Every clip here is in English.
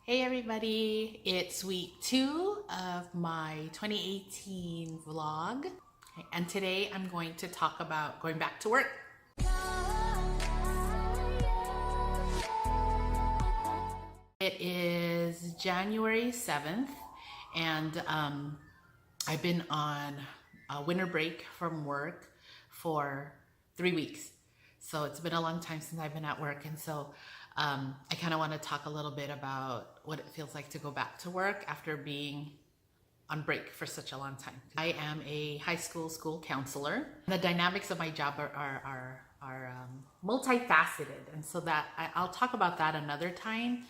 Hey everybody, it's week 2 of my 2018 vlog. Okay, and today I'm going to talk about going back to work. It is January 7th and I've been on a winter break from work for 3 weeks. So it's been a long time since I've been at work, and so I kind of want to talk a little bit about what it feels like to go back to work after being on break for such a long time. I am a high school counselor. The dynamics of my job are multifaceted, and so that I'll talk about that another time.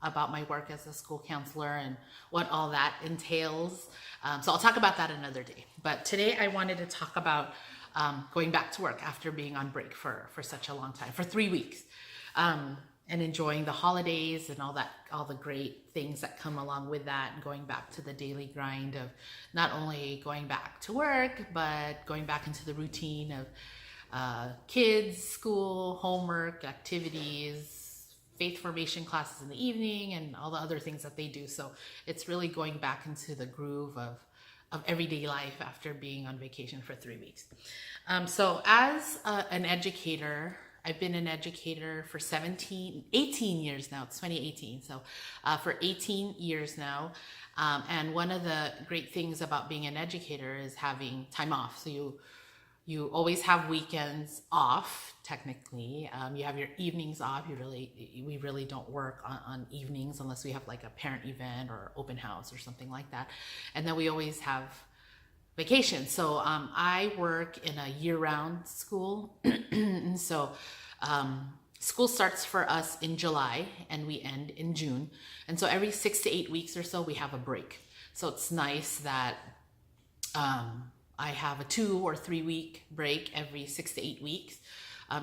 About my work as a school counselor and what all that entails. So I'll talk about that another day. But today I wanted to talk about going back to work after being on break for such a long time, for 3 weeks, and enjoying the holidays and all the great things that come along with that, and going back to the daily grind of not only going back to work, but going back into the routine of kids, school, homework, activities, faith formation classes in the evening, and all the other things that they do. So it's really going back into the groove of everyday life after being on vacation for 3 weeks. So as an educator, I've been an educator for 18 years now. It's 2018. So for 18 years now. And one of the great things about being an educator is having time off. So you always have weekends off, technically. You have your evenings off. We really don't work on evenings unless we have like a parent event or open house or something like that. And then we always have vacation. So I work in a year-round school. And so school starts for us in July and we end in June. And so every 6 to 8 weeks or so, we have a break. So it's nice that I have a 2 or 3 week break every 6 to 8 weeks.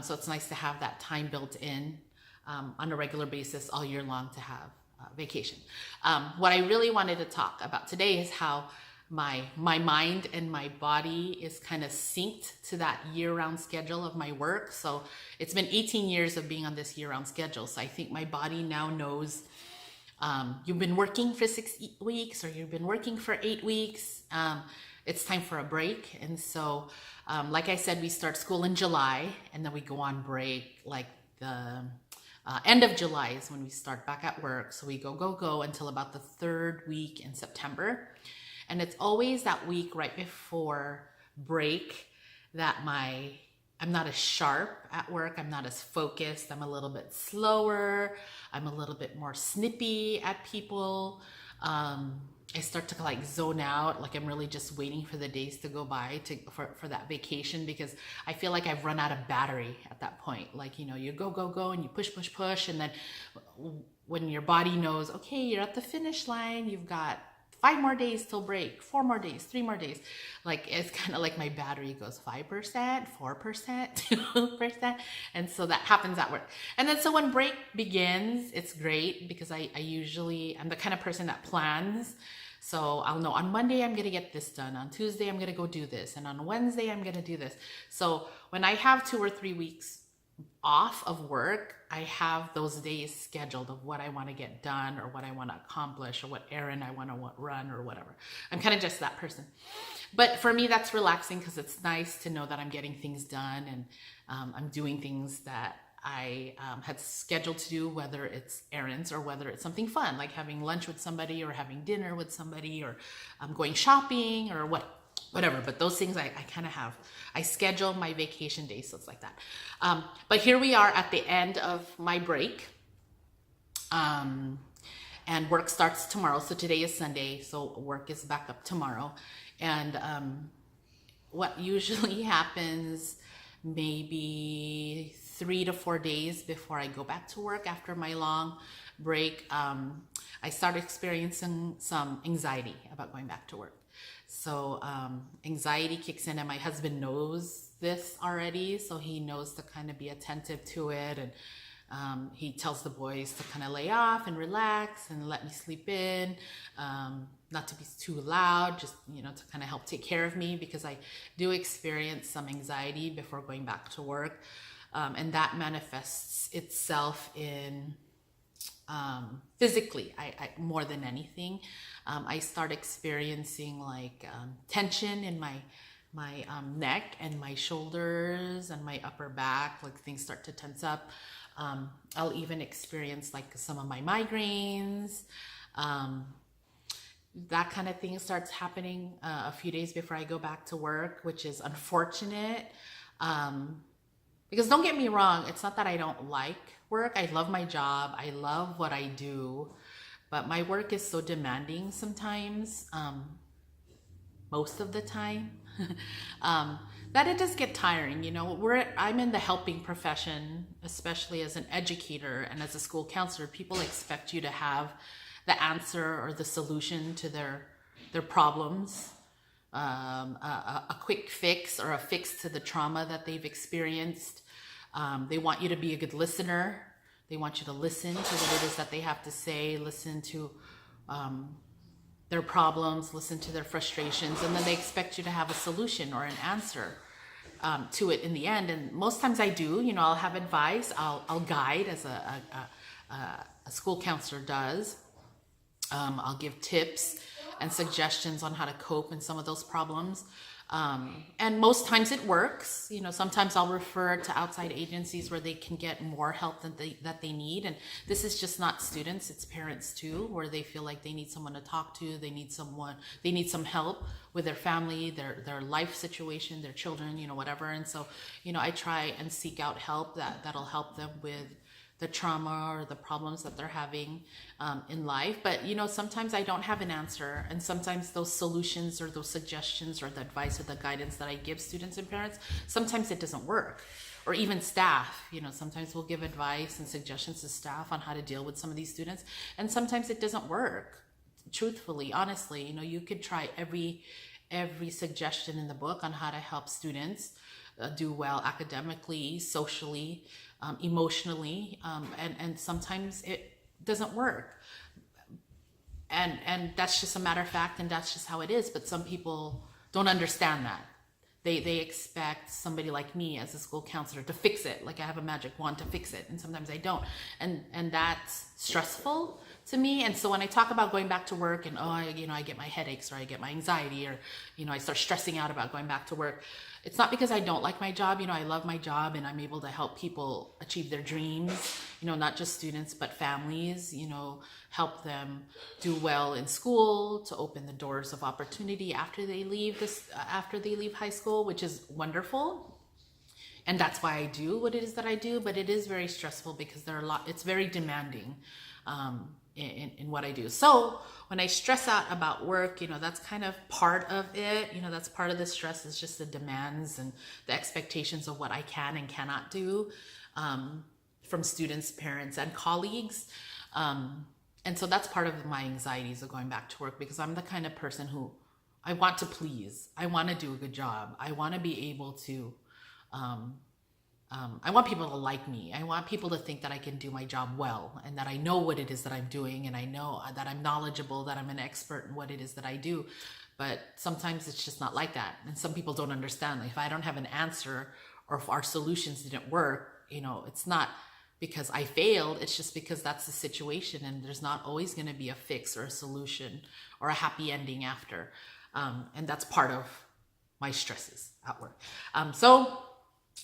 So it's nice to have that time built in on a regular basis all year long to have vacation. What I really wanted to talk about today is how my mind and my body is kind of synced to that year-round schedule of my work. So it's been 18 years of being on this year-round schedule. So I think my body now knows you've been working for 6 weeks or you've been working for 8 weeks. It's time for a break. And so, like I said, we start school in July and then we go on break like the end of July is when we start back at work. So we go until about the 3rd week in September. And it's always that week right before break that I'm not as sharp at work. I'm not as focused. I'm a little bit slower. I'm a little bit more snippy at people. I start to like zone out, like I'm really just waiting for the days to go by for that vacation, because I feel like I've run out of battery at that point. Like, you go and you push, and then when your body knows, okay, you're at the finish line, you've got 5 more days till break, 4 more days, 3 more days. Like it's kind of like my battery goes 5%, 4%, 2%. And so that happens at work. And then so when break begins, it's great because I'm the kind of person that plans. So I'll know on Monday, I'm going to get this done. On Tuesday, I'm going to go do this. And on Wednesday, I'm going to do this. So when I have 2 or 3 weeks off of work, I have those days scheduled of what I want to get done or what I want to accomplish or what errand I want to run or whatever. I'm kind of just that person. But for me, that's relaxing because it's nice to know that I'm getting things done and I'm doing things that I had scheduled to do, whether it's errands or whether it's something fun, like having lunch with somebody or having dinner with somebody or going shopping or whatever. But those things I kind of have. I schedule my vacation days, so it's like that. But here we are at the end of my break. And work starts tomorrow. So today is Sunday, so work is back up tomorrow. And what usually happens maybe 3 to 4 days before I go back to work after my long break, I start experiencing some anxiety about going back to work. So anxiety kicks in, and my husband knows this already, so he knows to kind of be attentive to it, and he tells the boys to kind of lay off and relax and let me sleep in, not to be too loud, just to kind of help take care of me, because I do experience some anxiety before going back to work, and that manifests itself in physically, I more than anything. I start experiencing like tension in my neck and my shoulders and my upper back, like things start to tense up. I'll even experience like some of my migraines. That kind of thing starts happening a few days before I go back to work, which is unfortunate. Because don't get me wrong, it's not that I don't like work. I love my job. I love what I do, but my work is so demanding sometimes, most of the time, that it does get tiring. You know, I'm in the helping profession, especially as an educator and as a school counselor. People expect you to have the answer or the solution to their problems, a quick fix or a fix to the trauma that they've experienced. They want you to be a good listener. They want you to listen to what it is that they have to say, listen to their problems, listen to their frustrations, and then they expect you to have a solution or an answer to it in the end. And most times I do. You know, I'll have advice, I'll guide as a school counselor does. I'll give tips and suggestions on how to cope in some of those problems. And most times it works. You know, sometimes I'll refer to outside agencies where they can get more help that they need. And this is just not students, it's parents too, where they feel like they need someone to talk to. They need some help with their family, their life situation, their children, you know, whatever. And so, you know, I try and seek out help that'll help them with the trauma or the problems that they're having in life. But you know, sometimes I don't have an answer, and sometimes those solutions or those suggestions or the advice or the guidance that I give students and parents, sometimes it doesn't work. Or even staff, you know, sometimes we'll give advice and suggestions to staff on how to deal with some of these students, and sometimes it doesn't work. Truthfully, honestly, you know, you could try every suggestion in the book on how to help students do well academically, socially, emotionally, and sometimes it doesn't work, and that's just a matter of fact, and that's just how it is. But some people don't understand that. They expect somebody like me as a school counselor to fix it, like I have a magic wand to fix it, and sometimes I don't, and that's stressful to me. And so when I talk about going back to work and I get my headaches, or I get my anxiety, or I start stressing out about going back to work, it's not because I don't like my job. I love my job, and I'm able to help people achieve their dreams, not just students, but families, help them do well in school, to open the doors of opportunity after they leave high school, which is wonderful. And that's why I do what it is that I do, but it is very stressful because it's very demanding in what I do. So when I stress out about work, that's kind of part of it. That's part of the stress, is just the demands and the expectations of what I can and cannot do from students, parents, and colleagues. And so that's part of my anxieties of going back to work, because I'm the kind of person who I want to please. I want to do a good job. I want to be able to I want people to like me. I want people to think that I can do my job well, and that I know what it is that I'm doing, and I know that I'm knowledgeable, that I'm an expert in what it is that I do. But sometimes it's just not like that. And some people don't understand. Like, if I don't have an answer, or if our solutions didn't work, it's not because I failed. It's just because that's the situation, and there's not always going to be a fix or a solution or a happy ending after. And that's part of my stresses at work. So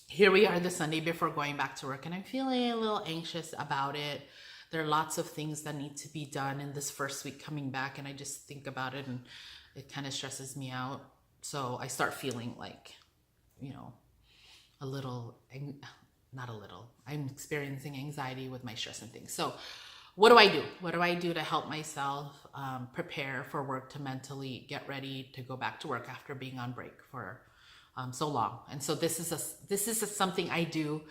here we are the Sunday before going back to work, and I'm feeling a little anxious about it. There are lots of things that need to be done in this first week coming back, and I just think about it and it kind of stresses me out. So I start feeling like, a little, not a little, I'm experiencing anxiety with my stress and things. So what do I do? What do I do to help myself prepare for work, to mentally get ready to go back to work after being on break for so long? And so this is something I do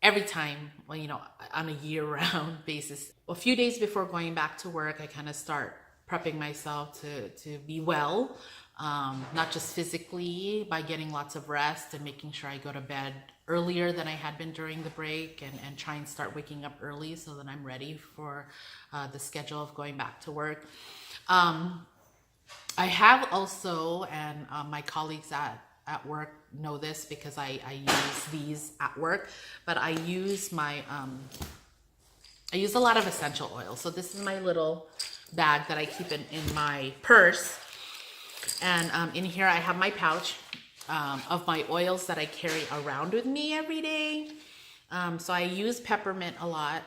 every time, on a year-round basis. A few days before going back to work, I kind of start prepping myself to be well, not just physically, by getting lots of rest and making sure I go to bed earlier than I had been during the break, and try and start waking up early so that I'm ready for the schedule of going back to work. I have also, and my colleagues at work know this because I use these at work, but I use my I use a lot of essential oils. So this is my little bag that I keep in my purse. And in here I have my pouch of my oils that I carry around with me every day. So I use peppermint a lot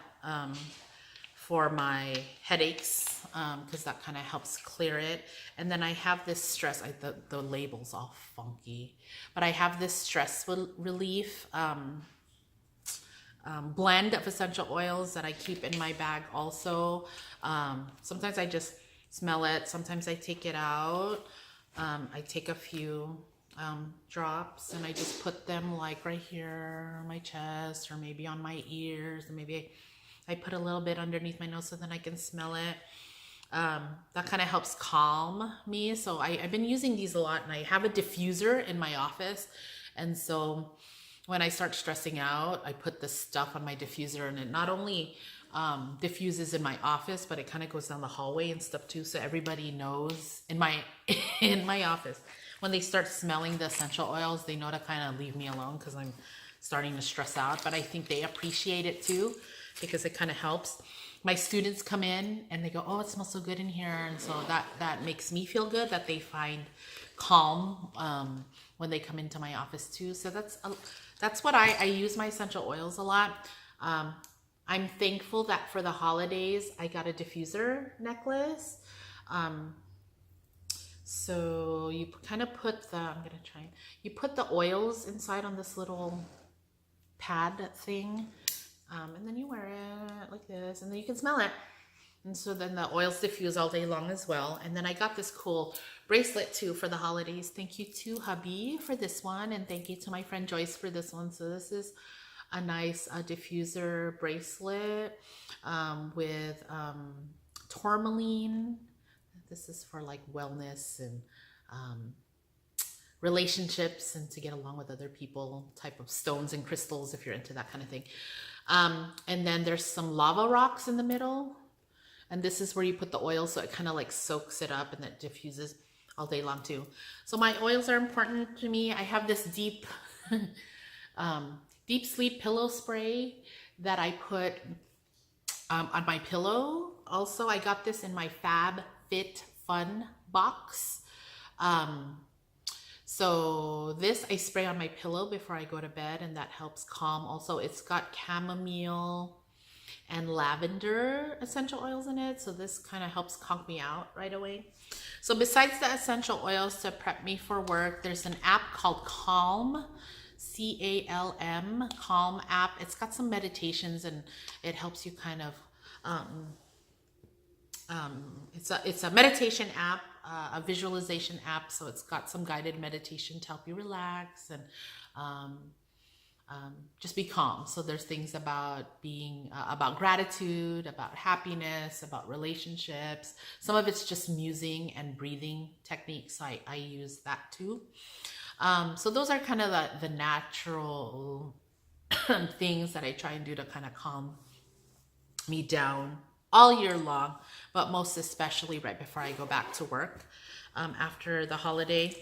for my headaches because that kind of helps clear it. And then I have this stress, the label's all funky, but I have this stress relief blend of essential oils that I keep in my bag also. Sometimes I just smell it. Sometimes I take it out. I take a few drops and I just put them like right here on my chest or maybe on my ears, and maybe I put a little bit underneath my nose so then I can smell it. That kind of helps calm me. So I've been using these a lot, and I have a diffuser in my office. And so when I start stressing out, I put this stuff on my diffuser, and it not only diffuses in my office, but it kind of goes down the hallway and stuff too. So everybody knows in my office, when they start smelling the essential oils, they know to kind of leave me alone because I'm starting to stress out. But I think they appreciate it too because it kind of helps. My students come in and they go, "Oh, it smells so good in here," and so that makes me feel good that they find calm when they come into my office too. So that's what I use my essential oils a lot. I'm thankful that for the holidays I got a diffuser necklace. So you kind of put you put the oils inside on this little pad thing, and then you wear it like this, and then you can smell it. And so then the oils diffuse all day long as well. And then I got this cool bracelet too for the holidays. Thank you to hubby for this one, and thank you to my friend Joyce for this one. So this is a nice diffuser bracelet with tourmaline. This is for like wellness and relationships and to get along with other people, type of stones and crystals if you're into that kind of thing. And then there's some lava rocks in the middle. And this is where you put the oil, so it kind of like soaks it up and that diffuses all day long too. So my oils are important to me. I have this deep sleep pillow spray that I put on my pillow. Also, I got this in my Fab Fit Fun box. So this I spray on my pillow before I go to bed, and that helps calm. Also, it's got chamomile and lavender essential oils in it. So this kind of helps conk me out right away. So besides the essential oils to prep me for work, there's an app called Calm, C-A-L-M, Calm app. It's got some meditations and it helps you kind of, it's a meditation app, a visualization app. So it's got some guided meditation to help you relax and just be calm. So there's things about being, about gratitude, about happiness, about relationships. Some of it's just musing and breathing techniques. I use that too. So those are kind of the natural things that I try and do to kind of calm me down all year long, but most especially right before I go back to work after the holiday.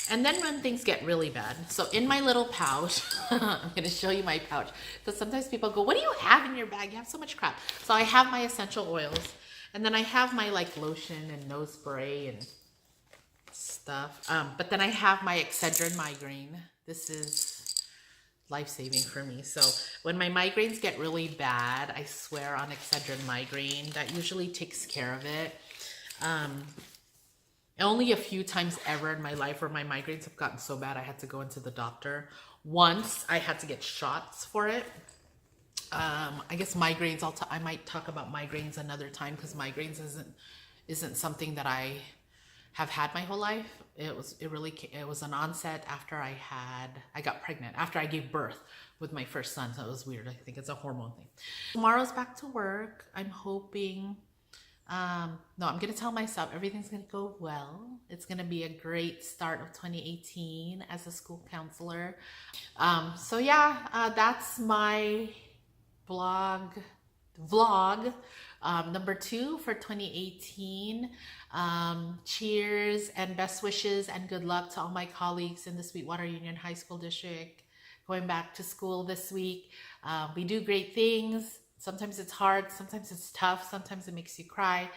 And then when things get really bad, so in my little pouch, I'm going to show you my pouch, because sometimes people go, "What do you have in your bag? You have so much crap." So I have my essential oils, and then I have my like lotion and nose spray and stuff. But then I have my Excedrin migraine. This is life-saving for me. So when my migraines get really bad, I swear on Excedrin migraine. That usually takes care of it. Only a few times ever in my life where my migraines have gotten so bad I had to go into the doctor. Once I had to get shots for it. I guess migraines, I might talk about migraines another time, because migraines isn't something that I have had my whole life. It was an onset after I got pregnant, after I gave birth with my first son. So it was weird. I think it's a hormone thing. Tomorrow's back to work. I'm hoping, no, I'm going to tell myself everything's going to go well. It's going to be a great start of 2018 as a school counselor. So yeah, that's my vlog number 2 for 2018. Cheers and best wishes and good luck to all my colleagues in the Sweetwater Union High School District going back to school this week. We do great things. Sometimes it's hard, sometimes it's tough, sometimes it makes you cry,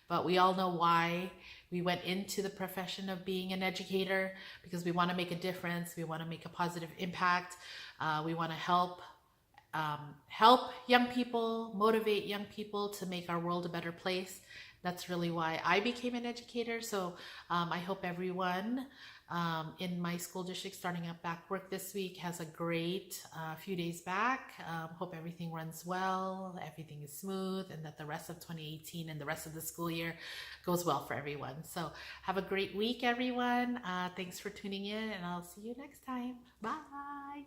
but we all know why we went into the profession of being an educator, because we want to make a difference, we want to make a positive impact, we want to help young people, motivate young people to make our world a better place. That's really why I became an educator. So I hope everyone in my school district starting up back work this week has a great few days back. Hope everything runs well, everything is smooth, and that the rest of 2018 and the rest of the school year goes well for everyone. So have a great week, everyone. Thanks for tuning in, and I'll see you next time. Bye.